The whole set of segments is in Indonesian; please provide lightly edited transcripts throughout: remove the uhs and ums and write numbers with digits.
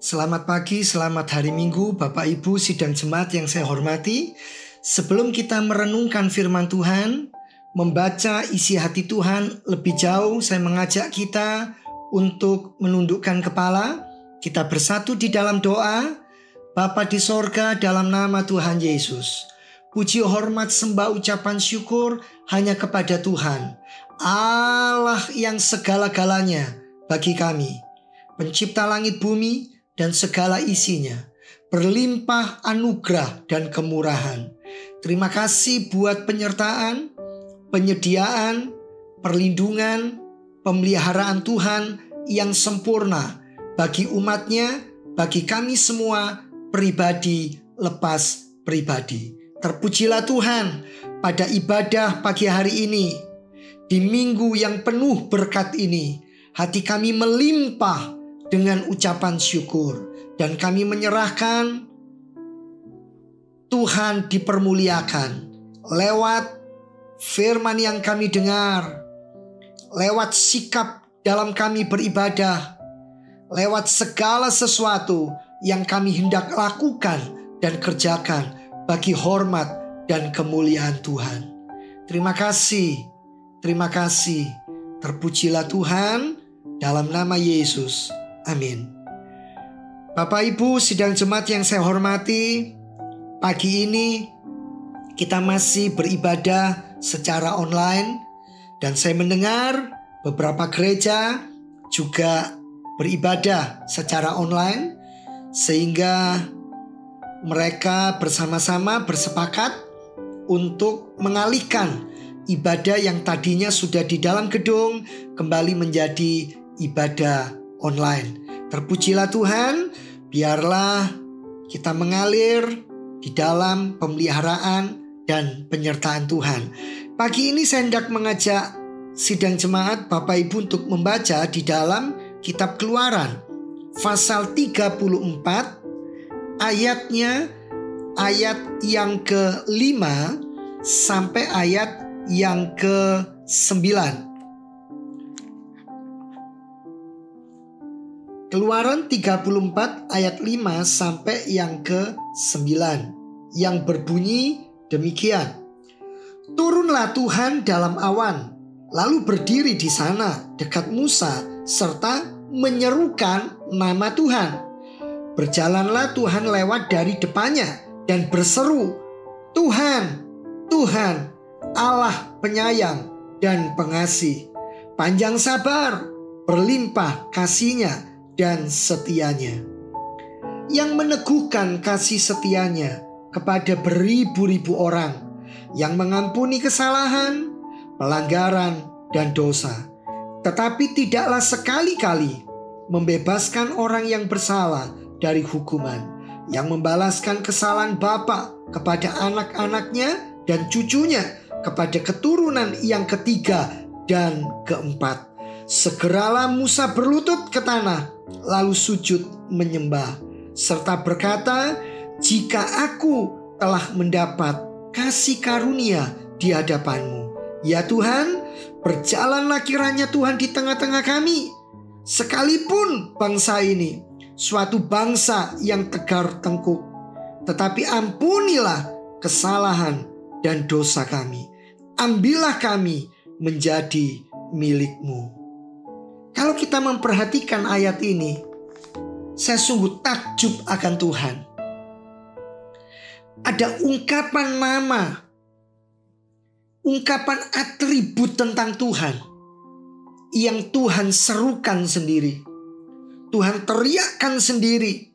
Selamat pagi, selamat hari Minggu, Bapak Ibu sidang jemaat yang saya hormati. Sebelum kita merenungkan firman Tuhan, membaca isi hati Tuhan lebih jauh, saya mengajak kita untuk menundukkan kepala. Kita bersatu di dalam doa. Bapa di sorga, dalam nama Tuhan Yesus, puji, hormat, sembah, ucapan syukur hanya kepada Tuhan, Allah yang segala-galanya bagi kami, pencipta langit bumi dan segala isinya, berlimpah anugerah dan kemurahan. Terima kasih buat penyertaan, penyediaan, perlindungan, pemeliharaan Tuhan yang sempurna bagi umatnya, bagi kami semua, pribadi lepas pribadi. Terpujilah Tuhan pada ibadah pagi hari ini, di minggu yang penuh berkat ini. Hati kami melimpah dengan ucapan syukur, dan kami menyerahkan Tuhan dipermuliakan lewat firman yang kami dengar, lewat sikap dalam kami beribadah, lewat segala sesuatu yang kami hendak lakukan dan kerjakan bagi hormat dan kemuliaan Tuhan. Terima kasih, terpujilah Tuhan dalam nama Yesus. Amin. Bapak Ibu sidang jemaat yang saya hormati, pagi ini kita masih beribadah secara online, dan saya mendengar beberapa gereja juga beribadah secara online, sehingga mereka bersama-sama bersepakat untuk mengalihkan ibadah yang tadinya sudah di dalam gedung kembali menjadi ibadah online. Terpujilah Tuhan, biarlah kita mengalir di dalam pemeliharaan dan penyertaan Tuhan. Pagi ini saya hendak mengajak sidang jemaat Bapak Ibu untuk membaca di dalam kitab Keluaran pasal 34, ayatnya ayat yang ke-5 sampai ayat yang ke-9. Keluaran 34 ayat 5 sampai yang ke-9, yang berbunyi demikian. Turunlah Tuhan dalam awan, lalu berdiri di sana dekat Musa serta menyerukan nama Tuhan. Berjalanlah Tuhan lewat dari depannya dan berseru, Tuhan, Tuhan, Allah penyayang dan pengasih, panjang sabar, berlimpah kasihnya dan setianya, yang meneguhkan kasih setianya kepada beribu-ribu orang, yang mengampuni kesalahan, pelanggaran, dan dosa, tetapi tidaklah sekali-kali membebaskan orang yang bersalah dari hukuman, yang membalaskan kesalahan bapa kepada anak-anaknya dan cucunya kepada keturunan yang ketiga dan keempat. Segeralah Musa berlutut ke tanah, lalu sujud menyembah, serta berkata, jika aku telah mendapat kasih karunia di hadapanmu, ya Tuhan, berjalanlah kiranya Tuhan di tengah-tengah kami, sekalipun bangsa ini suatu bangsa yang tegar tengkuk, tetapi ampunilah kesalahan dan dosa kami, ambillah kami menjadi milik-Mu. Kalau kita memperhatikan ayat ini, saya sungguh takjub akan Tuhan. Ada ungkapan nama, ungkapan atribut tentang Tuhan yang Tuhan serukan sendiri, Tuhan teriakkan sendiri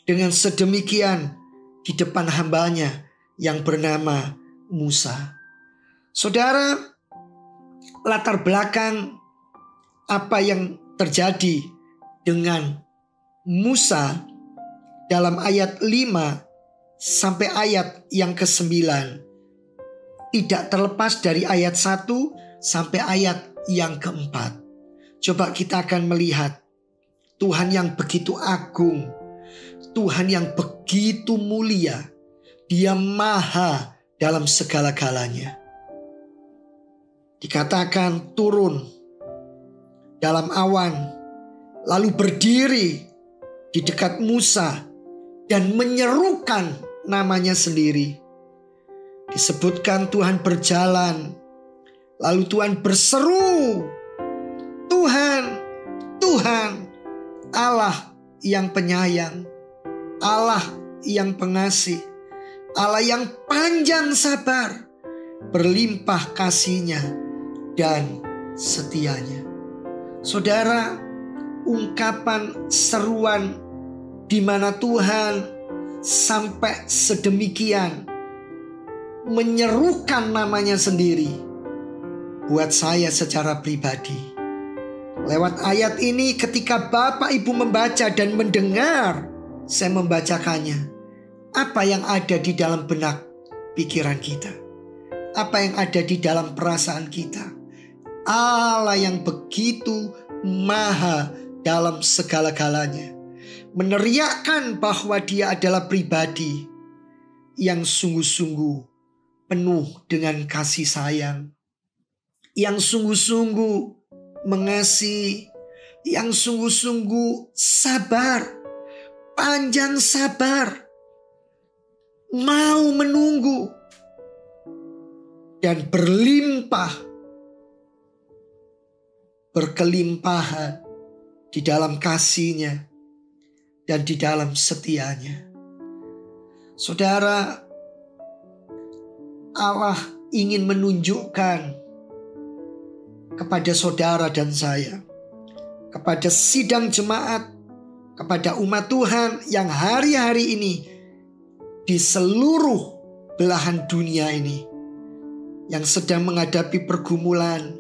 dengan sedemikian di depan hambanya yang bernama Musa. Saudara, latar belakang apa yang terjadi dengan Musa dalam ayat 5 sampai ayat yang ke-9 tidak terlepas dari ayat 1 sampai ayat yang ke-4. Coba kita akan melihat Tuhan yang begitu agung, Tuhan yang begitu mulia, Dia maha dalam segala-galanya. Dikatakan turun dalam awan, lalu berdiri di dekat Musa dan menyerukan namanya sendiri. Disebutkan Tuhan berjalan, lalu Tuhan berseru, Tuhan, Tuhan, Allah yang penyayang, Allah yang pengasih, Allah yang panjang sabar, berlimpah kasih-Nya dan setianya. Saudara, ungkapan seruan di mana Tuhan sampai sedemikian menyerukan namanya sendiri buat saya secara pribadi. Lewat ayat ini ketika Bapak Ibu membaca dan mendengar saya membacakannya, apa yang ada di dalam benak pikiran kita? Apa yang ada di dalam perasaan kita? Allah yang begitu maha dalam segala-galanya meneriakkan bahwa Dia adalah pribadi yang sungguh-sungguh penuh dengan kasih sayang, yang sungguh-sungguh mengasihi, yang sungguh-sungguh sabar, panjang sabar, mau menunggu, dan berkelimpahan di dalam kasih-Nya dan di dalam setia-Nya. Saudara, Allah ingin menunjukkan kepada saudara dan saya, kepada sidang jemaat, kepada umat Tuhan yang hari-hari ini di seluruh belahan dunia ini yang sedang menghadapi pergumulan,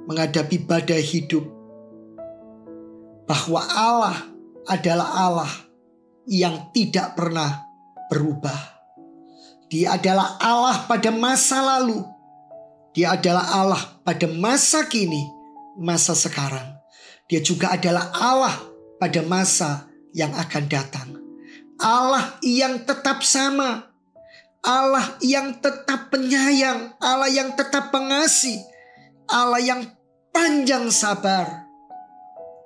menghadapi badai hidup, bahwa Allah adalah Allah yang tidak pernah berubah. Dia adalah Allah pada masa lalu, Dia adalah Allah pada masa kini, masa sekarang. Dia juga adalah Allah pada masa yang akan datang. Allah yang tetap sama, Allah yang tetap penyayang, Allah yang tetap pengasih, Allah yang panjang sabar,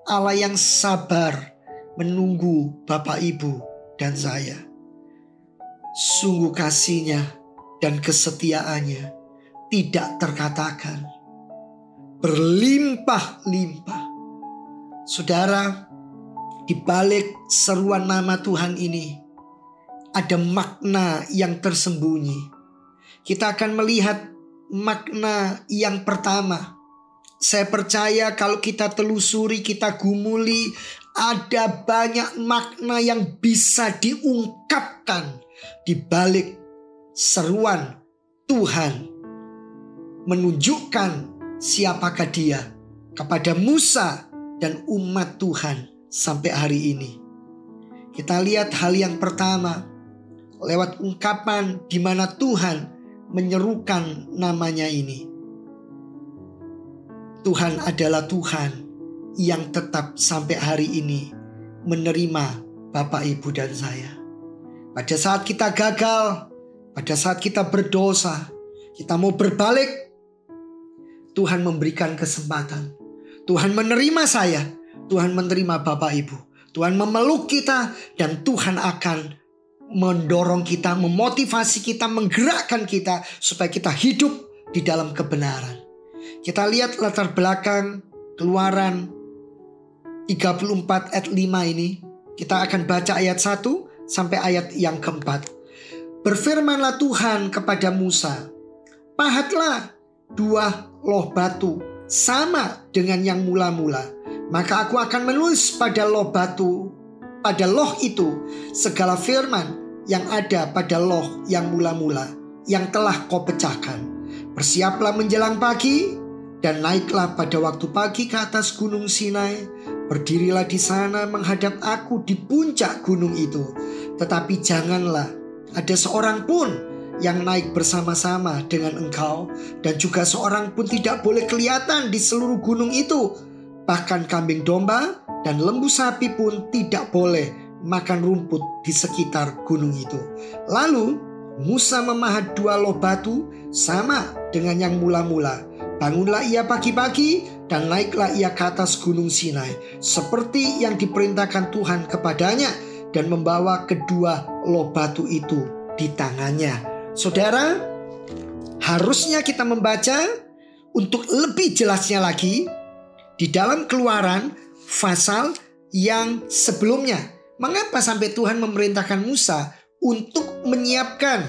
Allah yang sabar menunggu Bapak Ibu dan saya. Sungguh kasih-Nya dan kesetiaannya tidak terkatakan, berlimpah-limpah. Saudara, di balik seruan nama Tuhan ini ada makna yang tersembunyi. Kita akan melihat makna yang pertama. Saya percaya kalau kita telusuri, kita gumuli, ada banyak makna yang bisa diungkapkan di balik seruan Tuhan menunjukkan siapakah Dia kepada Musa dan umat Tuhan sampai hari ini. Kita lihat hal yang pertama lewat ungkapan di mana Tuhan menyerukan namanya ini. Tuhan adalah Tuhan yang tetap sampai hari ini menerima Bapak, Ibu, dan saya. Pada saat kita gagal, pada saat kita berdosa, kita mau berbalik, Tuhan memberikan kesempatan. Tuhan menerima saya, Tuhan menerima Bapak, Ibu. Tuhan memeluk kita dan Tuhan akan mendorong kita, memotivasi kita, menggerakkan kita supaya kita hidup di dalam kebenaran. Kita lihat latar belakang Keluaran 34 ayat 5 ini. Kita akan baca ayat 1 sampai ayat yang keempat. Berfirmanlah Tuhan kepada Musa, pahatlah 2 loh batu sama dengan yang mula-mula. Maka aku akan menulis pada loh batu, pada loh itu, segala firman yang ada pada loh yang mula-mula, yang telah kau pecahkan. Bersiaplah menjelang pagi, dan naiklah pada waktu pagi ke atas gunung Sinai. Berdirilah di sana menghadap aku di puncak gunung itu. Tetapi janganlah ada seorang pun yang naik bersama-sama dengan engkau, dan juga seorang pun tidak boleh kelihatan di seluruh gunung itu. Bahkan kambing domba dan lembu sapi pun tidak boleh makan rumput di sekitar gunung itu. Lalu Musa memahat 2 loh batu sama dengan yang mula-mula. Bangunlah ia pagi-pagi dan naiklah ia ke atas gunung Sinai seperti yang diperintahkan Tuhan kepadanya, dan membawa kedua loh batu itu di tangannya. Saudara, harusnya kita membaca untuk lebih jelasnya lagi di dalam Keluaran pasal yang sebelumnya. Mengapa sampai Tuhan memerintahkan Musa untuk menyiapkan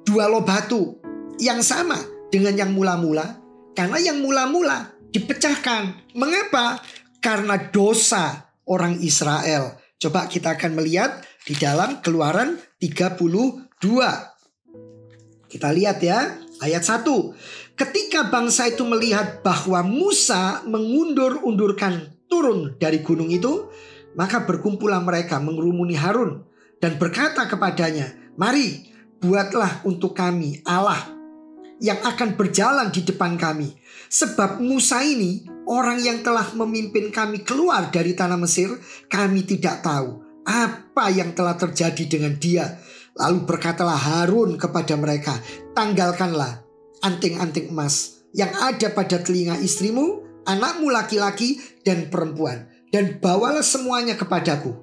dua loh batu yang sama dengan yang mula-mula? Karena yang mula-mula dipecahkan. Mengapa? Karena dosa orang Israel. Coba kita akan melihat di dalam Keluaran 32. Kita lihat ya, ayat 1. Ketika bangsa itu melihat bahwa Musa mengundur-undurkan turun dari gunung itu, maka berkumpullah mereka mengerumuni Harun dan berkata kepadanya, "Mari, buatlah untuk kami Allah yang akan berjalan di depan kami. Sebab Musa ini orang yang telah memimpin kami keluar dari tanah Mesir. Kami tidak tahu apa yang telah terjadi dengan dia." Lalu berkatalah Harun kepada mereka, "Tanggalkanlah anting-anting emas yang ada pada telinga istrimu, anakmu laki-laki dan perempuan, dan bawalah semuanya kepadaku."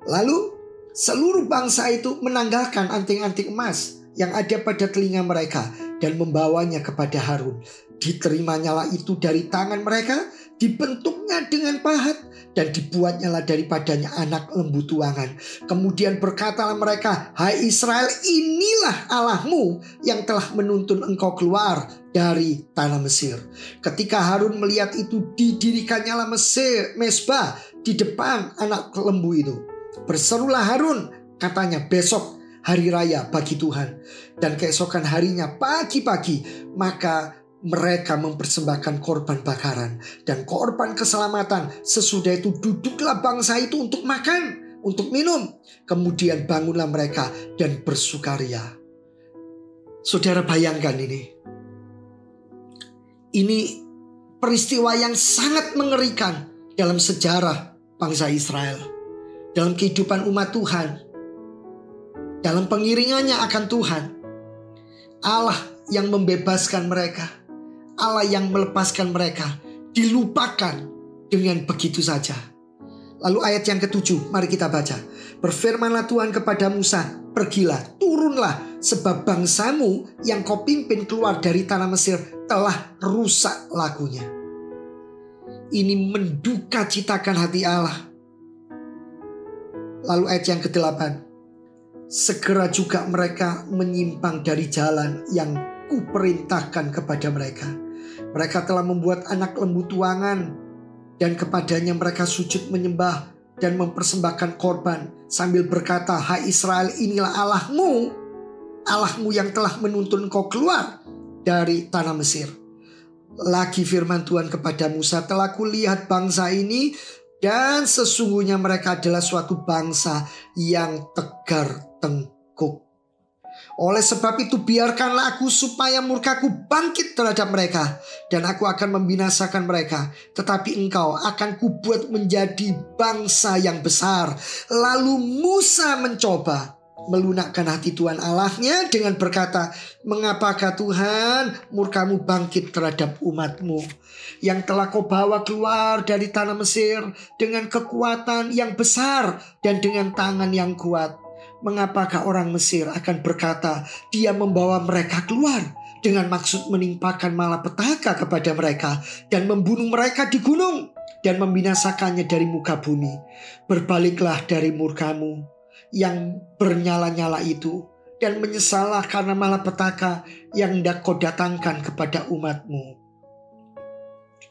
Lalu seluruh bangsa itu menanggalkan anting-anting emas yang ada pada telinga mereka dan membawanya kepada Harun. Diterimanya itu dari tangan mereka, dibentuknya dengan pahat, dan dibuatnyalah daripadanya anak lembu tuangan. Kemudian berkatalah mereka, "Hai Israel, inilah Allahmu yang telah menuntun engkau keluar dari tanah Mesir." Ketika Harun melihat itu, didirikannya mezbah di depan anak lembu itu. Berserulah Harun, katanya, "Besok hari raya bagi Tuhan." Dan keesokan harinya pagi-pagi, maka mereka mempersembahkan korban bakaran dan korban keselamatan. Sesudah itu duduklah bangsa itu untuk makan, untuk minum. Kemudian bangunlah mereka dan bersukaria. Saudara, bayangkan ini. Ini peristiwa yang sangat mengerikan dalam sejarah bangsa Israel, dalam kehidupan umat Tuhan, dalam pengiringannya akan Tuhan. Allah yang membebaskan mereka, Allah yang melepaskan mereka, dilupakan dengan begitu saja. Lalu ayat yang ke-7, mari kita baca. Berfirmanlah Tuhan kepada Musa, "Pergilah, turunlah, sebab bangsamu yang kau pimpin keluar dari tanah Mesir telah rusak lakunya." Ini menduka citakan hati Allah. Lalu ayat yang ke-8, segera juga mereka menyimpang dari jalan yang kuperintahkan kepada mereka. Mereka telah membuat anak lembu tuangan, dan kepadanya mereka sujud menyembah dan mempersembahkan korban sambil berkata, "Hai Israel, inilah Allahmu, Allahmu yang telah menuntun engkau keluar dari tanah Mesir." Lagi firman Tuhan kepada Musa, "Telah kulihat bangsa ini, dan sesungguhnya mereka adalah suatu bangsa yang tegar tengkuk. Oleh sebab itu biarkanlah aku supaya murkaku bangkit terhadap mereka, dan aku akan membinasakan mereka. Tetapi engkau akan kubuat menjadi bangsa yang besar." Lalu Musa mencoba melunakkan hati Tuhan Allahnya dengan berkata, "Mengapakah Tuhan murkamu bangkit terhadap umatmu yang telah kau bawa keluar dari tanah Mesir dengan kekuatan yang besar dan dengan tangan yang kuat? Mengapakah orang Mesir akan berkata, dia membawa mereka keluar dengan maksud menimpakan malapetaka kepada mereka dan membunuh mereka di gunung dan membinasakannya dari muka bumi? Berbaliklah dari murkamu yang bernyala-nyala itu dan menyesallah karena malapetaka yang hendak kau datangkan kepada umatmu.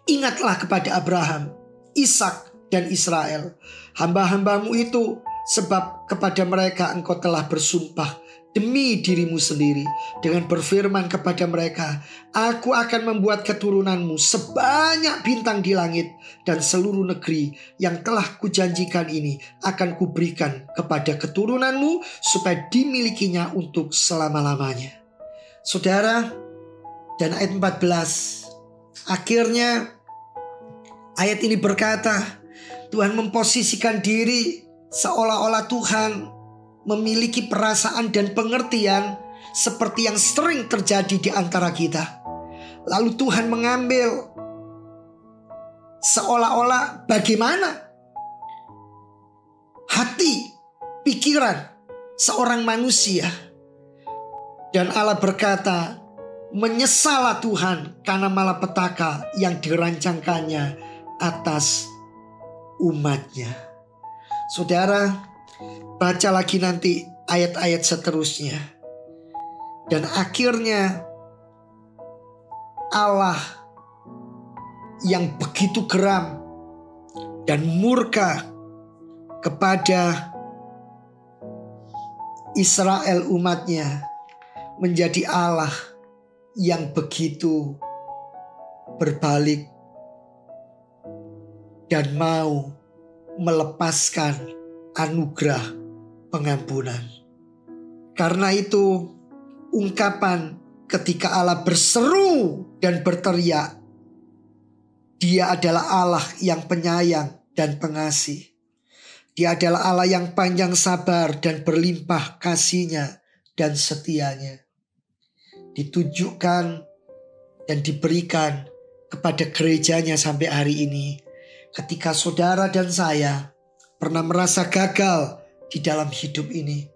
Ingatlah kepada Abraham, Ishak dan Israel, hamba-hambamu itu, sebab kepada mereka engkau telah bersumpah demi dirimu sendiri dengan berfirman kepada mereka, aku akan membuat keturunanmu sebanyak bintang di langit, dan seluruh negeri yang telah kujanjikan ini akan kuberikan kepada keturunanmu supaya dimilikinya untuk selama-lamanya." Saudara, dan ayat 14, akhirnya ayat ini berkata, Tuhan memposisikan diri seolah-olah Tuhan memiliki perasaan dan pengertian seperti yang sering terjadi di antara kita. Lalu Tuhan mengambil Seolah-olah bagaimana hati, pikiran seorang manusia. Dan Allah berkata, menyesallah Tuhan karena malapetaka yang dirancangkannya atas umatnya. Saudara, baca lagi nanti ayat-ayat seterusnya. Dan akhirnya Allah yang begitu geram dan murka kepada Israel umatnya menjadi Allah yang begitu berbalik dan mau melepaskan anugerah pengampunan. Karena itu ungkapan ketika Allah berseru dan berteriak, Dia adalah Allah yang penyayang dan pengasih. Dia adalah Allah yang panjang sabar dan berlimpah kasih-Nya dan setia-Nya. Ditunjukkan dan diberikan kepada gerejanya sampai hari ini. Ketika saudara dan saya pernah merasa gagal di dalam hidup ini,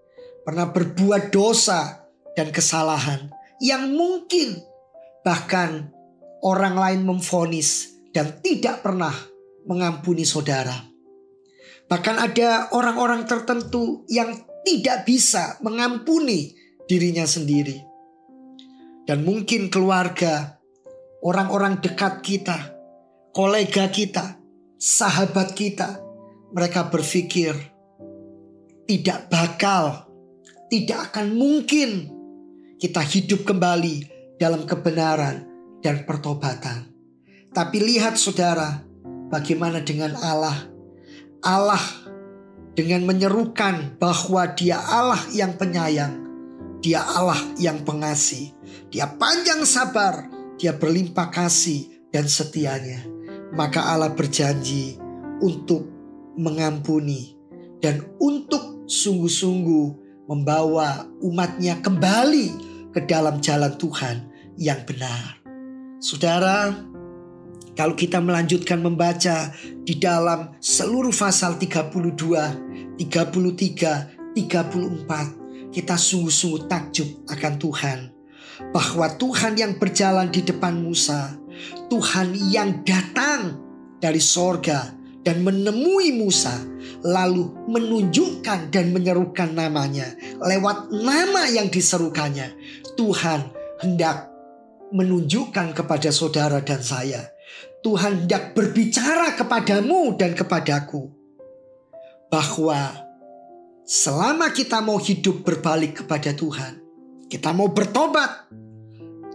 pernah berbuat dosa dan kesalahan yang mungkin bahkan orang lain memvonis dan tidak pernah mengampuni saudara. Bahkan ada orang-orang tertentu yang tidak bisa mengampuni dirinya sendiri. Dan mungkin keluarga, orang-orang dekat kita, kolega kita, sahabat kita, mereka berpikir tidak akan mungkin kita hidup kembali dalam kebenaran dan pertobatan. Tapi lihat saudara, bagaimana dengan Allah. Allah dengan menyerukan bahwa Dia Allah yang penyayang, Dia Allah yang pengasih, Dia panjang sabar, Dia berlimpah kasih dan setianya. Maka Allah berjanji untuk mengampuni dan untuk sungguh-sungguh membawa umatnya kembali ke dalam jalan Tuhan yang benar. Saudara, kalau kita melanjutkan membaca di dalam seluruh pasal 32, 33, 34, kita sungguh-sungguh takjub akan Tuhan. Bahwa Tuhan yang berjalan di depan Musa, Tuhan yang datang dari sorga dan menemui Musa, lalu menunjukkan dan menyerukan namanya. Lewat nama yang diserukannya, Tuhan hendak menunjukkan kepada saudara dan saya, Tuhan hendak berbicara kepadamu dan kepadaku, bahwa selama kita mau hidup berbalik kepada Tuhan, kita mau bertobat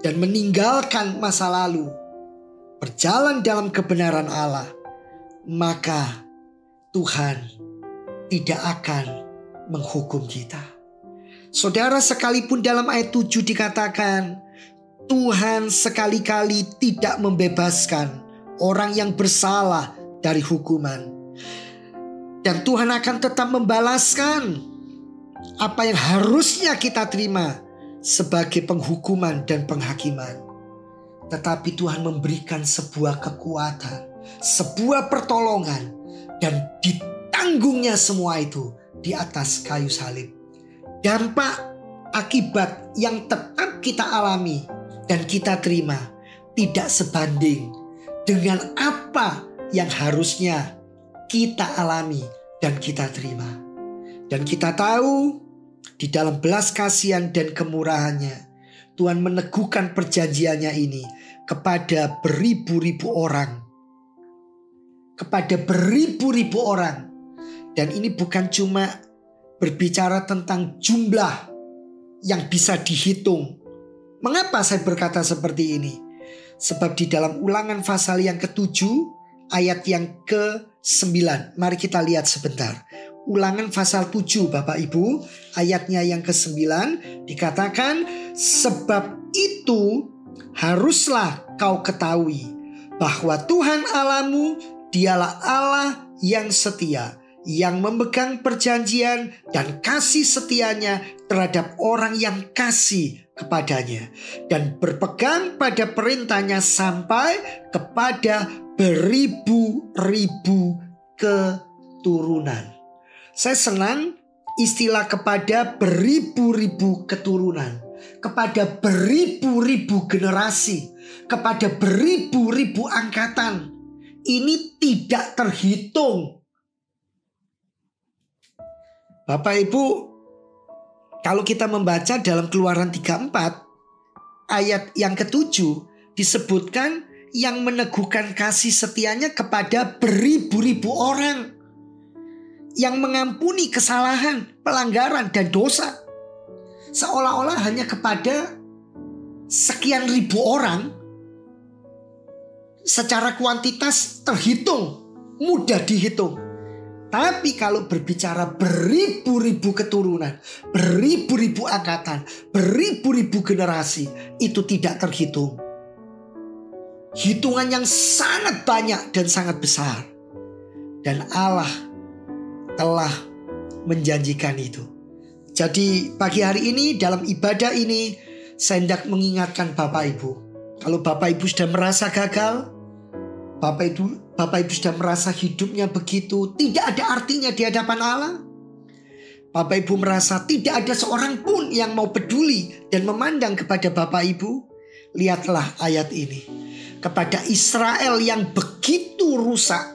dan meninggalkan masa lalu, berjalan dalam kebenaran Allah, maka Tuhan tidak akan menghukum kita. Saudara, sekalipun dalam ayat 7 dikatakan Tuhan sekali-kali tidak membebaskan orang yang bersalah dari hukuman, dan Tuhan akan tetap membalaskan apa yang harusnya kita terima sebagai penghukuman dan penghakiman. Tetapi Tuhan memberikan sebuah kekuatan, sebuah pertolongan, dan ditanggungnya semua itu di atas kayu salib. Dampak akibat yang tetap kita alami dan kita terima tidak sebanding dengan apa yang harusnya kita alami dan kita terima. Dan kita tahu di dalam belas kasihan dan kemurahannya, Tuhan meneguhkan perjanjiannya ini kepada beribu-ribu orang. Kepada beribu-ribu orang. Dan ini bukan cuma berbicara tentang jumlah yang bisa dihitung. Mengapa saya berkata seperti ini? Sebab di dalam Ulangan pasal yang ke-7 ayat yang ke-9. Mari kita lihat sebentar. Ulangan pasal 7 Bapak Ibu, ayatnya yang ke-9 dikatakan, sebab itu haruslah kau ketahui bahwa Tuhan Allahmu dialah Allah yang setia, yang memegang perjanjian dan kasih setianya terhadap orang yang kasih kepadanya dan berpegang pada perintahnya sampai kepada beribu-ribu keturunan. Saya senang istilah kepada beribu-ribu keturunan, kepada beribu-ribu generasi, kepada beribu-ribu angkatan. Ini tidak terhitung. Bapak Ibu, kalau kita membaca dalam Keluaran 34 ayat yang ke-7 disebutkan yang meneguhkan kasih setianya kepada beribu-ribu orang, yang mengampuni kesalahan, pelanggaran dan dosa. Seolah-olah hanya kepada sekian ribu orang. Secara kuantitas terhitung, mudah dihitung. Tapi kalau berbicara beribu-ribu keturunan, beribu-ribu angkatan, beribu-ribu generasi, itu tidak terhitung. Hitungan yang sangat banyak dan sangat besar. Dan Allah telah menjanjikan itu. Jadi pagi hari ini dalam ibadah ini saya hendak mengingatkan Bapak Ibu. Kalau Bapak Ibu sudah merasa gagal, Bapak Ibu sudah merasa hidupnya begitu tidak ada artinya di hadapan Allah, Bapak Ibu merasa tidak ada seorang pun yang mau peduli dan memandang kepada Bapak Ibu, lihatlah ayat ini. Kepada Israel yang begitu rusak,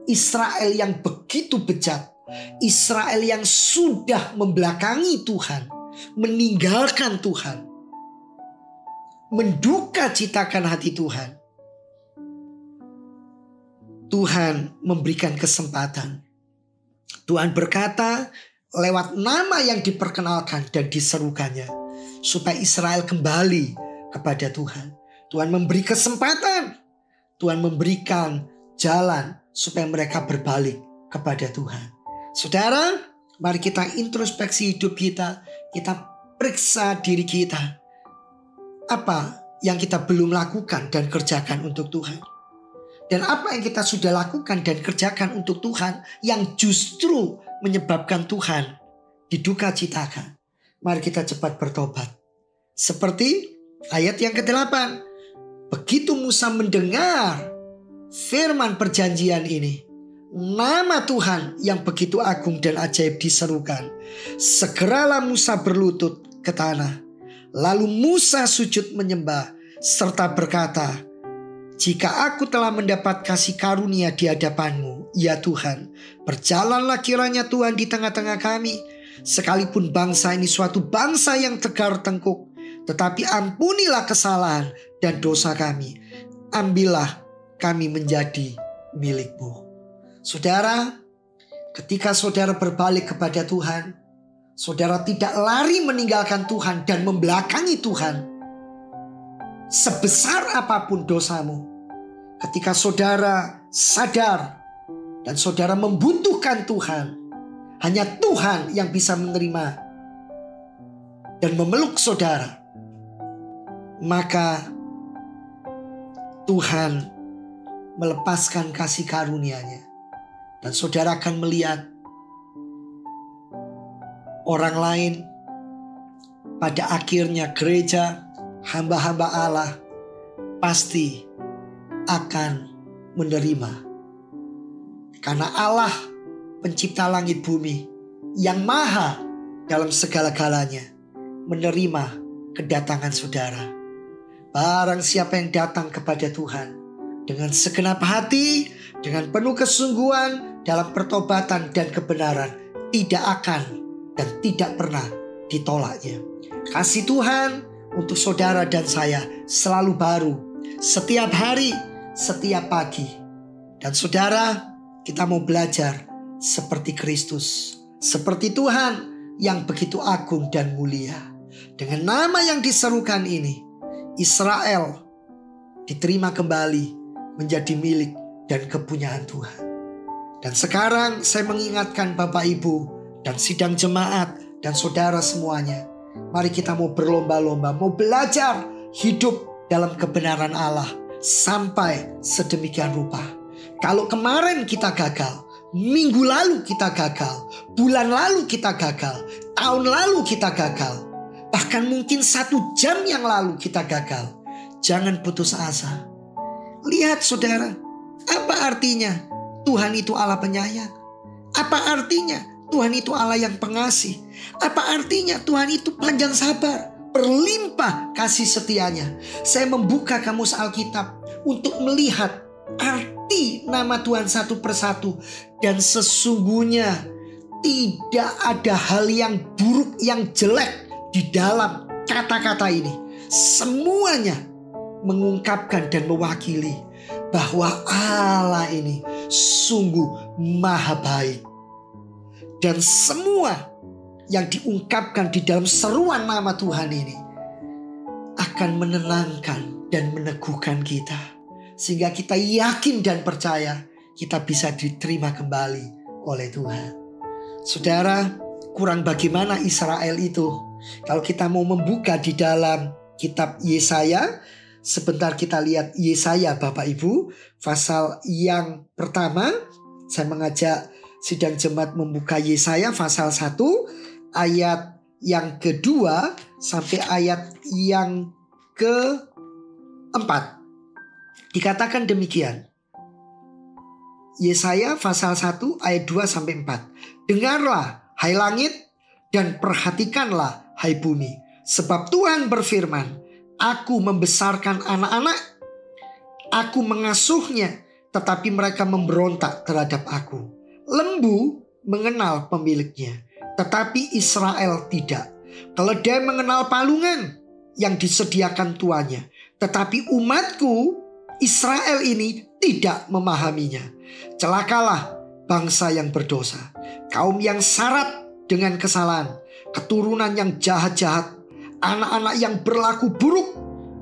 Israel yang begitu bejat, Israel yang sudah membelakangi Tuhan, meninggalkan Tuhan, menduka citakan hati Tuhan. Tuhan memberikan kesempatan. Tuhan berkata lewat nama yang diperkenalkan dan diserukannya, supaya Israel kembali kepada Tuhan. Tuhan memberi kesempatan. Tuhan memberikan jalan supaya mereka berbalik kepada Tuhan. Saudara, mari kita introspeksi hidup kita. Kita periksa diri kita. Apa yang kita belum lakukan dan kerjakan untuk Tuhan? Dan apa yang kita sudah lakukan dan kerjakan untuk Tuhan yang justru menyebabkan Tuhan diduka citakan? Mari kita cepat bertobat. Seperti ayat yang ke-8. Begitu Musa mendengar firman perjanjian ini, nama Tuhan yang begitu agung dan ajaib diserukan, segeralah Musa berlutut ke tanah. Lalu Musa sujud menyembah serta berkata, jika aku telah mendapat kasih karunia di hadapanmu, ya Tuhan, berjalanlah kiranya Tuhan di tengah-tengah kami. Sekalipun bangsa ini suatu bangsa yang tegar tengkuk, tetapi ampunilah kesalahan dan dosa kami. Ambillah kami menjadi milik-Mu. Saudara, ketika saudara berbalik kepada Tuhan, saudara tidak lari meninggalkan Tuhan dan membelakangi Tuhan. Sebesar apapun dosamu, ketika saudara sadar dan saudara membutuhkan Tuhan, hanya Tuhan yang bisa menerima dan memeluk saudara, maka Tuhan melepaskan kasih karunia-Nya. Dan saudara akan melihat orang lain, pada akhirnya gereja, hamba-hamba Allah pasti akan menerima. Karena Allah pencipta langit bumi yang maha dalam segala-galanya menerima kedatangan saudara. Barang siapa yang datang kepada Tuhan dengan segenap hati, dengan penuh kesungguhan dalam pertobatan dan kebenaran, tidak akan dan tidak pernah ditolaknya. Kasih Tuhan untuk saudara dan saya selalu baru, setiap hari, setiap pagi. Dan saudara, kita mau belajar seperti Kristus, seperti Tuhan yang begitu agung dan mulia. Dengan nama yang diserukan ini, Israel diterima kembali menjadi milik dan kepunyaan Tuhan. Dan sekarang saya mengingatkan Bapak Ibu dan sidang jemaat dan saudara semuanya, mari kita mau berlomba-lomba, mau belajar hidup dalam kebenaran Allah sampai sedemikian rupa. Kalau kemarin kita gagal, minggu lalu kita gagal, bulan lalu kita gagal, tahun lalu kita gagal, Bahkan mungkin 1 jam yang lalu kita gagal. Jangan putus asa. Lihat saudara, apa artinya Tuhan itu Allah penyayang? Apa artinya Tuhan itu Allah yang pengasih? Apa artinya Tuhan itu panjang sabar, berlimpah kasih setianya? Saya membuka kamus Alkitab untuk melihat arti nama Tuhan satu persatu. Dan sesungguhnya tidak ada hal yang buruk, yang jelek di dalam kata-kata ini. Semuanya mengungkapkan dan mewakili bahwa Allah ini sungguh maha baik. Dan semua yang diungkapkan di dalam seruan nama Tuhan ini akan menenangkan dan meneguhkan kita, sehingga kita yakin dan percaya kita bisa diterima kembali oleh Tuhan. Saudara, kurang bagaimana Israel itu? Kalau kita mau membuka di dalam kitab Yesaya, sebentar kita lihat Yesaya Bapak Ibu, pasal yang pertama. Saya mengajak sidang jemaat membuka Yesaya pasal 1 ayat yang kedua sampai ayat yang keempat. Dikatakan demikian. Yesaya pasal 1 ayat 2 sampai 4. Dengarlah hai langit dan perhatikanlah hai bumi, sebab Tuhan berfirman, aku membesarkan anak-anak, aku mengasuhnya, tetapi mereka memberontak terhadap aku. Lembu mengenal pemiliknya, tetapi Israel tidak. Keledai mengenal palungan yang disediakan tuannya, tetapi umatku Israel ini tidak memahaminya. Celakalah bangsa yang berdosa, kaum yang syarat dengan kesalahan, keturunan yang jahat-jahat, anak-anak yang berlaku buruk.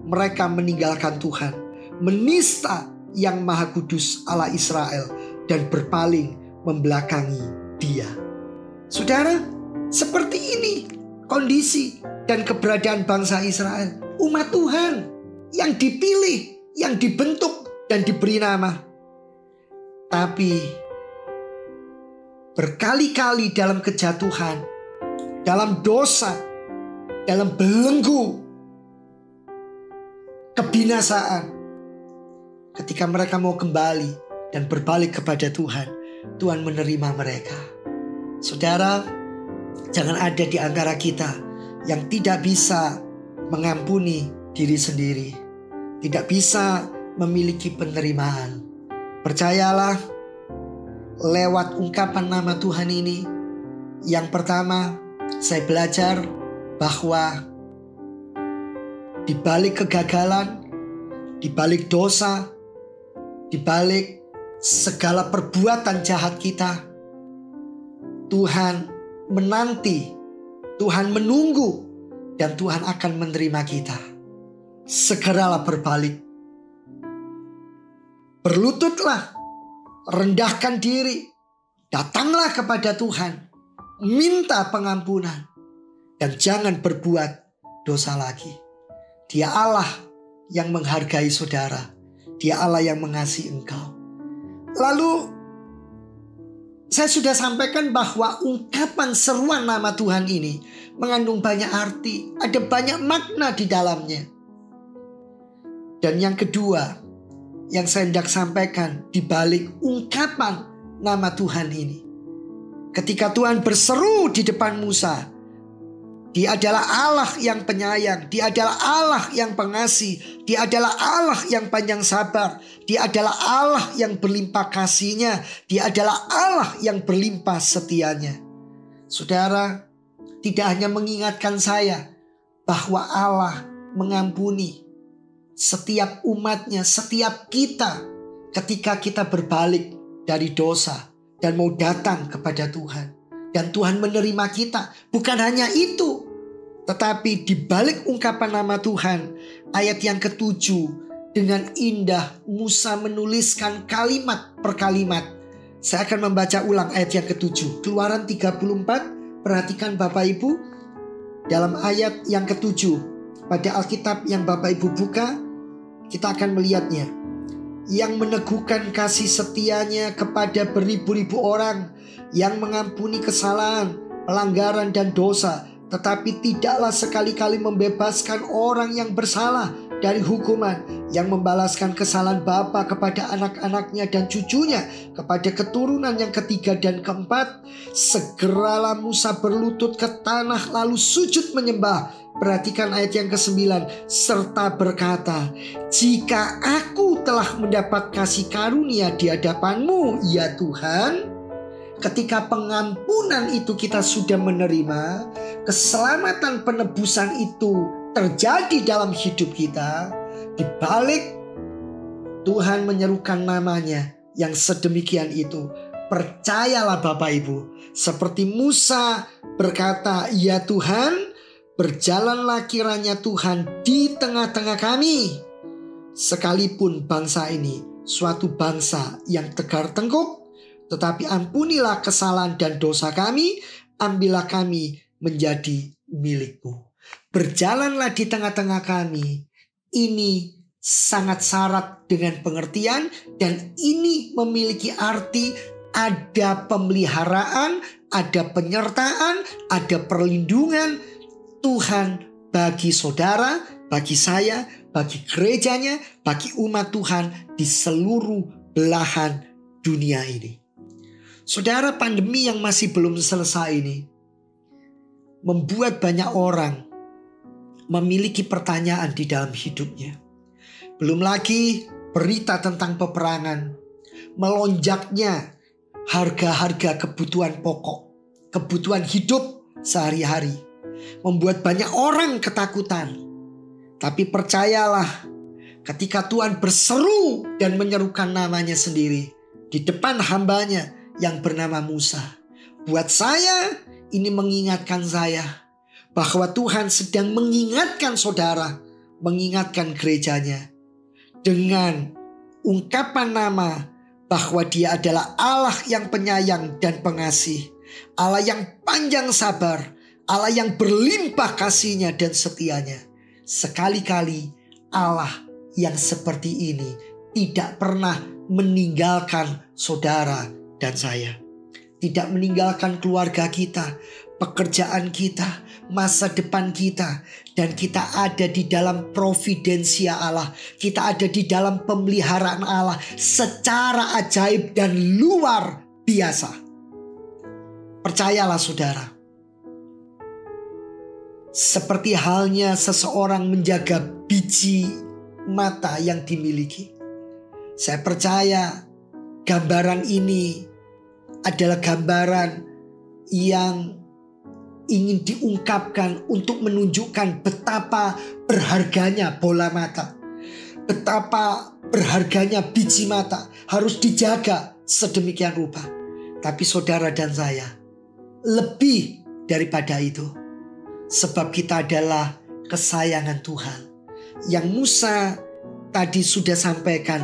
Mereka meninggalkan Tuhan, menista yang maha kudus Allah Israel, dan berpaling membelakangi dia. Saudara, seperti ini kondisi dan keberadaan bangsa Israel, umat Tuhan yang dipilih, yang dibentuk dan diberi nama. Tapi berkali-kali dalam kejatuhan, dalam dosa, dalam belenggu kebinasaan, ketika mereka mau kembali dan berbalik kepada Tuhan, Tuhan menerima mereka. Saudara, jangan ada di antara kita yang tidak bisa mengampuni diri sendiri, tidak bisa memiliki penerimaan. Percayalah, lewat ungkapan nama Tuhan ini, yang pertama saya belajar bahwa di balik kegagalan, di balik dosa, di balik segala perbuatan jahat kita, Tuhan menanti, Tuhan menunggu, dan Tuhan akan menerima kita. Segeralah berbalik. Berlututlah, rendahkan diri, datanglah kepada Tuhan, minta pengampunan, dan jangan berbuat dosa lagi. Dia Allah yang menghargai saudara, Dia Allah yang mengasihi engkau. Lalu saya sudah sampaikan bahwa ungkapan seruan nama Tuhan ini mengandung banyak arti, ada banyak makna di dalamnya. Dan yang kedua yang saya hendak sampaikan di balik ungkapan nama Tuhan ini, ketika Tuhan berseru di depan Musa, Dia adalah Allah yang penyayang, Dia adalah Allah yang pengasih, Dia adalah Allah yang panjang sabar, Dia adalah Allah yang berlimpah kasihnya, Dia adalah Allah yang berlimpah setianya. Saudara, tidak hanya mengingatkan saya bahwa Allah mengampuni setiap umatnya, setiap kita ketika kita berbalik dari dosa dan mau datang kepada Tuhan. Dan Tuhan menerima kita. Bukan hanya itu, tetapi di balik ungkapan nama Tuhan, ayat yang ke-7, dengan indah Musa menuliskan kalimat per kalimat. Saya akan membaca ulang ayat yang ke-7. Keluaran 34, perhatikan Bapak Ibu. Dalam ayat yang ke-7, pada Alkitab yang Bapak Ibu buka, kita akan melihatnya. Yang meneguhkan kasih setianya kepada beribu-ribu orang, yang mengampuni kesalahan, pelanggaran dan dosa, tetapi tidaklah sekali-kali membebaskan orang yang bersalah dari hukuman, yang membalaskan kesalahan bapa kepada anak-anaknya dan cucunya, kepada keturunan yang ketiga dan keempat. Segeralah Musa berlutut ke tanah lalu sujud menyembah. Perhatikan ayat yang ke-9, serta berkata, jika aku telah mendapat kasih karunia di hadapan-Mu, ya Tuhan. Ketika pengampunan itu kita sudah menerima, keselamatan penebusan itu terjadi dalam hidup kita, di balik Tuhan menyerukan namanya yang sedemikian itu. Percayalah Bapak Ibu, seperti Musa berkata, ya Tuhan, berjalanlah kiranya Tuhan di tengah-tengah kami. Sekalipun bangsa ini suatu bangsa yang tegar tengkuk, tetapi ampunilah kesalahan dan dosa kami, ambillah kami menjadi milik-Mu. Berjalanlah di tengah-tengah kami. Ini sangat syarat dengan pengertian, dan ini memiliki arti ada pemeliharaan, ada penyertaan, ada perlindungan Tuhan bagi saudara, bagi saya, bagi gerejanya, bagi umat Tuhan di seluruh belahan dunia ini. Saudara, pandemi yang masih belum selesai ini membuat banyak orang memiliki pertanyaan di dalam hidupnya. Belum lagi berita tentang peperangan, melonjaknya harga-harga kebutuhan pokok, kebutuhan hidup sehari-hari, membuat banyak orang ketakutan. Tapi percayalah, ketika Tuhan berseru dan menyerukan namanya sendiri di depan hambanya yang bernama Musa, buat saya ini mengingatkan saya bahwa Tuhan sedang mengingatkan saudara, mengingatkan gerejanya dengan ungkapan nama bahwa Dia adalah Allah yang penyayang dan pengasih, Allah yang panjang sabar, Allah yang berlimpah kasihnya dan setianya. Sekali-kali Allah yang seperti ini tidak pernah meninggalkan saudara dan saya. Tidak meninggalkan keluarga kita, pekerjaan kita, masa depan kita. Dan kita ada di dalam providensia Allah. Kita ada di dalam pemeliharaan Allah secara ajaib dan luar biasa. Percayalah saudara. Seperti halnya seseorang menjaga biji mata yang dimiliki. Saya percaya gambaran ini adalah gambaran yang ingin diungkapkan untuk menunjukkan betapa berharganya bola mata. Betapa berharganya biji mata. Harus dijaga sedemikian rupa. Tapi saudara dan saya, lebih daripada itu. Sebab kita adalah kesayangan Tuhan. Yang Musa tadi sudah sampaikan,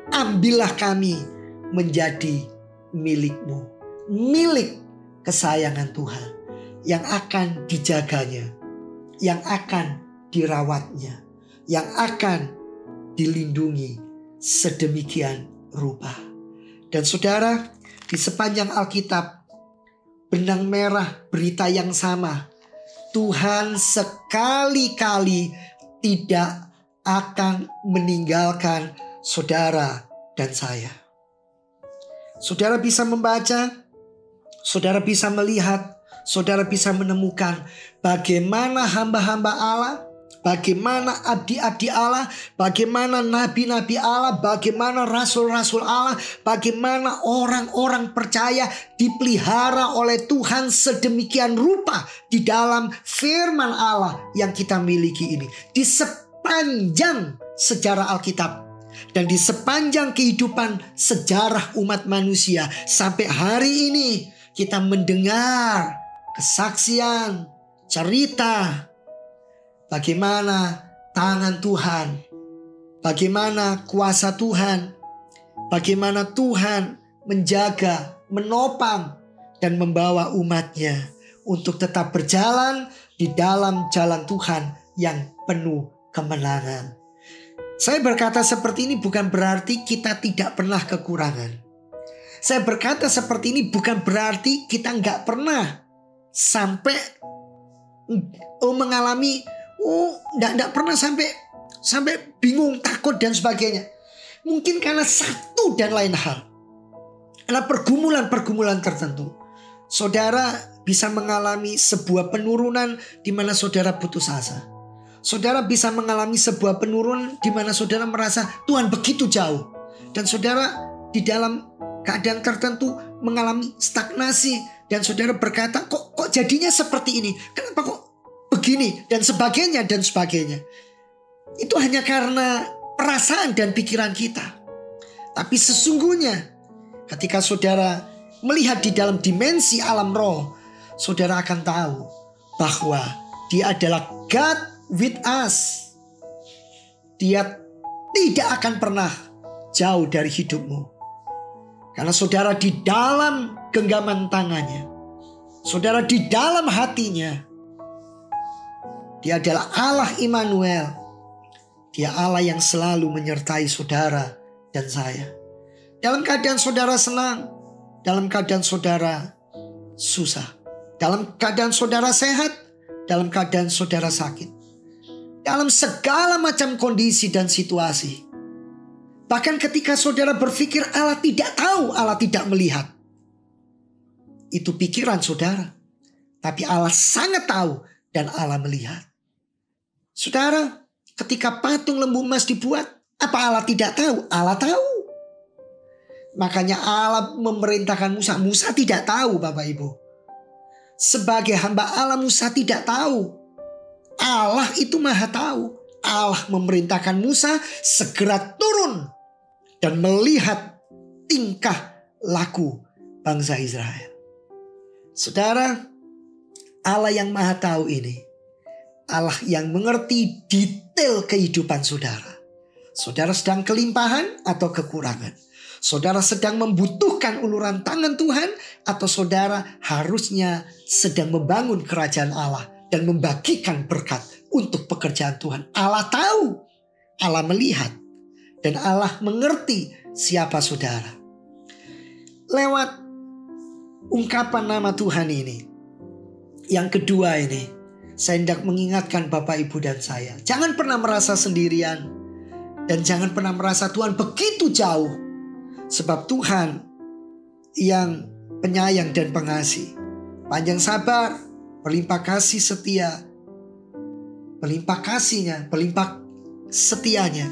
ambillah kami menjadi milik-Mu, milik kesayangan Tuhan yang akan dijaganya, yang akan dirawatnya, yang akan dilindungi sedemikian rupa. Dan saudara, di sepanjang Alkitab, benang merah berita yang sama, Tuhan sekali-kali tidak akan meninggalkan saudara dan saya. Saudara bisa membaca, saudara bisa melihat, saudara bisa menemukan bagaimana hamba-hamba Allah, bagaimana abdi-abdi Allah, bagaimana nabi-nabi Allah, bagaimana rasul-rasul Allah, bagaimana orang-orang percaya dipelihara oleh Tuhan sedemikian rupa di dalam firman Allah yang kita miliki ini. Di sepanjang sejarah Alkitab. Dan di sepanjang kehidupan sejarah umat manusia sampai hari ini kita mendengar kesaksian, cerita bagaimana tangan Tuhan, bagaimana kuasa Tuhan, bagaimana Tuhan menjaga, menopang dan membawa umatnya untuk tetap berjalan di dalam jalan Tuhan yang penuh kemenangan. Saya berkata seperti ini bukan berarti kita tidak pernah kekurangan. Saya berkata seperti ini bukan berarti kita nggak pernah sampai mengalami enggak pernah sampai bingung, takut dan sebagainya. Mungkin karena satu dan lain hal. Karena pergumulan-pergumulan tertentu. Saudara bisa mengalami sebuah penurunan di mana saudara putus asa. Saudara bisa mengalami sebuah penurunan di mana saudara merasa Tuhan begitu jauh. Dan saudara di dalam keadaan tertentu mengalami stagnasi. Dan saudara berkata, kok jadinya seperti ini? Kenapa kok begini? Dan sebagainya dan sebagainya. Itu hanya karena perasaan dan pikiran kita. Tapi sesungguhnya ketika saudara melihat di dalam dimensi alam roh, saudara akan tahu bahwa Dia adalah God with us. Dia tidak akan pernah jauh dari hidupmu. Karena saudara di dalam genggaman tangannya, saudara di dalam hatinya, Dia adalah Allah Immanuel. Dia Allah yang selalu menyertai saudara dan saya. Dalam keadaan saudara senang, dalam keadaan saudara susah, dalam keadaan saudara sehat, dalam keadaan saudara sakit, dalam segala macam kondisi dan situasi. Bahkan ketika saudara berpikir Allah tidak tahu, Allah tidak melihat, itu pikiran saudara. Tapi Allah sangat tahu dan Allah melihat. Saudara, ketika patung lembu emas dibuat, apa Allah tidak tahu? Allah tahu. Makanya Allah memerintahkan Musa. Musa tidak tahu, Bapak Ibu. Sebagai hamba Allah, Musa tidak tahu. Allah itu maha tahu. Allah memerintahkan Musa segera turun dan melihat tingkah laku bangsa Israel. Saudara, Allah yang maha tahu ini, Allah yang mengerti detail kehidupan saudara. Saudara sedang kelimpahan atau kekurangan. Saudara sedang membutuhkan uluran tangan Tuhan, atau saudara harusnya sedang membangun kerajaan Allah dan membagikan berkat untuk pekerjaan Tuhan. Allah tahu, Allah melihat, dan Allah mengerti siapa saudara. Lewat ungkapan nama Tuhan ini, yang kedua ini, saya hendak mengingatkan Bapak, Ibu, dan saya. Jangan pernah merasa sendirian. Dan jangan pernah merasa Tuhan begitu jauh. Sebab Tuhan yang penyayang dan pengasih, panjang sabar, berlimpah kasih setia, berlimpah kasihnya, berlimpah setianya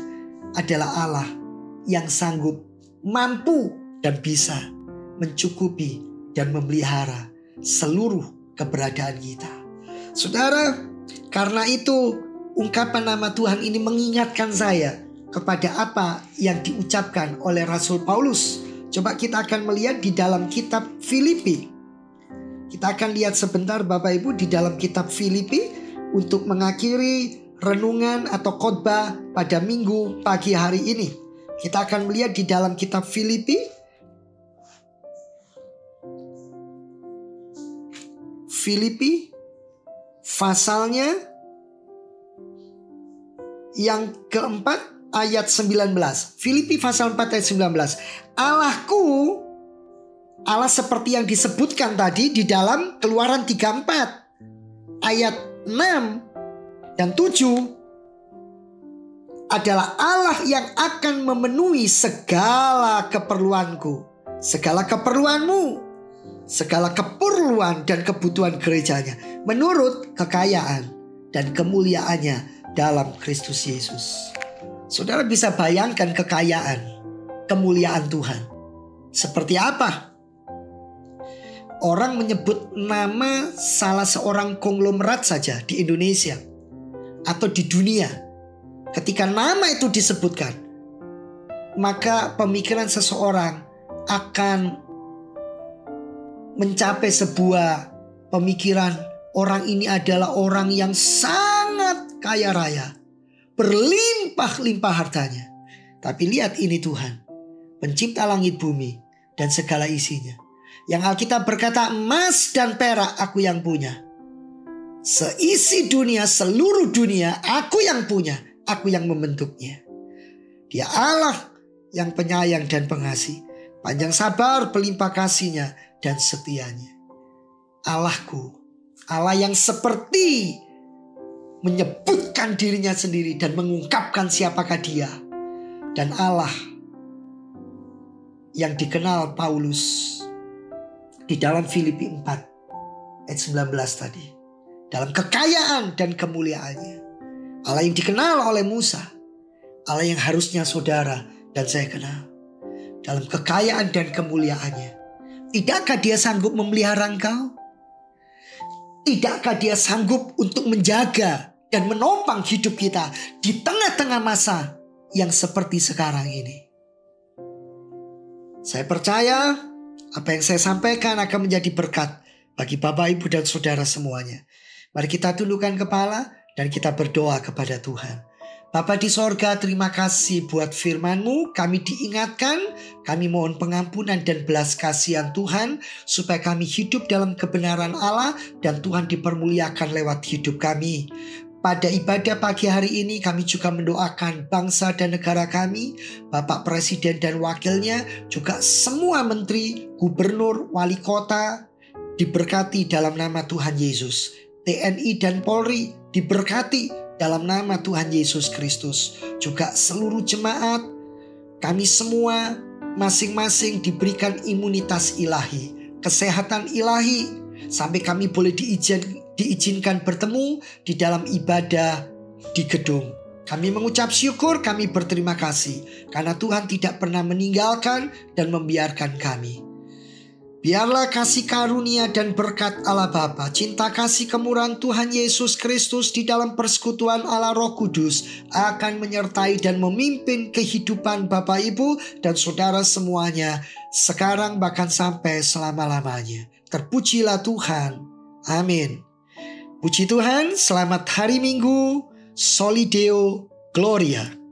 adalah Allah yang sanggup, mampu, dan bisa mencukupi dan memelihara seluruh keberadaan kita. Saudara, karena itu ungkapan nama Tuhan ini mengingatkan saya kepada apa yang diucapkan oleh Rasul Paulus. Coba kita akan melihat di dalam kitab Filipi. Kita akan lihat sebentar Bapak Ibu di dalam kitab Filipi untuk mengakhiri renungan atau khotbah pada minggu pagi hari ini. Kita akan melihat di dalam kitab Filipi. Filipi pasalnya yang keempat, ayat 19. Filipi pasal 4 ayat 19. Allahku, Allah seperti yang disebutkan tadi di dalam Keluaran 34 ayat 6 dan 7 adalah Allah yang akan memenuhi segala keperluanku, segala keperluanmu, segala keperluan dan kebutuhan gerejanya menurut kekayaan dan kemuliaannya dalam Kristus Yesus. Saudara bisa bayangkan kekayaan, kemuliaan Tuhan seperti apa? Orang menyebut nama salah seorang konglomerat saja di Indonesia atau di dunia. Ketika nama itu disebutkan, maka pemikiran seseorang akan mencapai sebuah pemikiran, orang ini adalah orang yang sangat kaya raya, berlimpah-limpah hartanya. Tapi lihat ini Tuhan, pencipta langit bumi dan segala isinya. Yang Alkitab berkata, emas dan perak aku yang punya. Seisi dunia, seluruh dunia aku yang punya, aku yang membentuknya. Dia Allah yang penyayang dan pengasih, panjang sabar, berlimpah kasihnya dan setianya. Allahku, Allah yang seperti menyebutkan dirinya sendiri dan mengungkapkan siapakah dia. Dan Allah yang dikenal Paulus di dalam Filipi 4 ayat 19 tadi. Dalam kekayaan dan kemuliaannya. Allah yang dikenal oleh Musa. Allah yang harusnya saudara dan saya kenal. Dalam kekayaan dan kemuliaannya. Tidakkah dia sanggup memelihara engkau? Tidakkah dia sanggup untuk menjaga dan menopang hidup kita di tengah-tengah masa yang seperti sekarang ini? Saya percaya apa yang saya sampaikan akan menjadi berkat bagi Bapak, Ibu, dan saudara semuanya. Mari kita tundukkan kepala dan kita berdoa kepada Tuhan. Bapa di sorga, terima kasih buat firman-Mu. Kami diingatkan, kami mohon pengampunan dan belas kasihan Tuhan, supaya kami hidup dalam kebenaran Allah dan Tuhan dipermuliakan lewat hidup kami. Pada ibadah pagi hari ini kami juga mendoakan bangsa dan negara kami, Bapak Presiden dan Wakilnya, juga semua menteri, gubernur, wali kota, diberkati dalam nama Tuhan Yesus. TNI dan Polri diberkati dalam nama Tuhan Yesus Kristus. Juga seluruh jemaat, kami semua masing-masing diberikan imunitas ilahi, kesehatan ilahi, sampai kami boleh diizinkan bertemu di dalam ibadah di gedung. Kami mengucap syukur, kami berterima kasih karena Tuhan tidak pernah meninggalkan dan membiarkan kami. Biarlah kasih karunia dan berkat Allah Bapa, cinta kasih kemurahan Tuhan Yesus Kristus di dalam persekutuan Allah Roh Kudus akan menyertai dan memimpin kehidupan Bapak, Ibu, dan saudara semuanya, sekarang bahkan sampai selama-lamanya. Terpujilah Tuhan. Amin. Puji Tuhan, selamat hari Minggu. Soli Deo Gloria.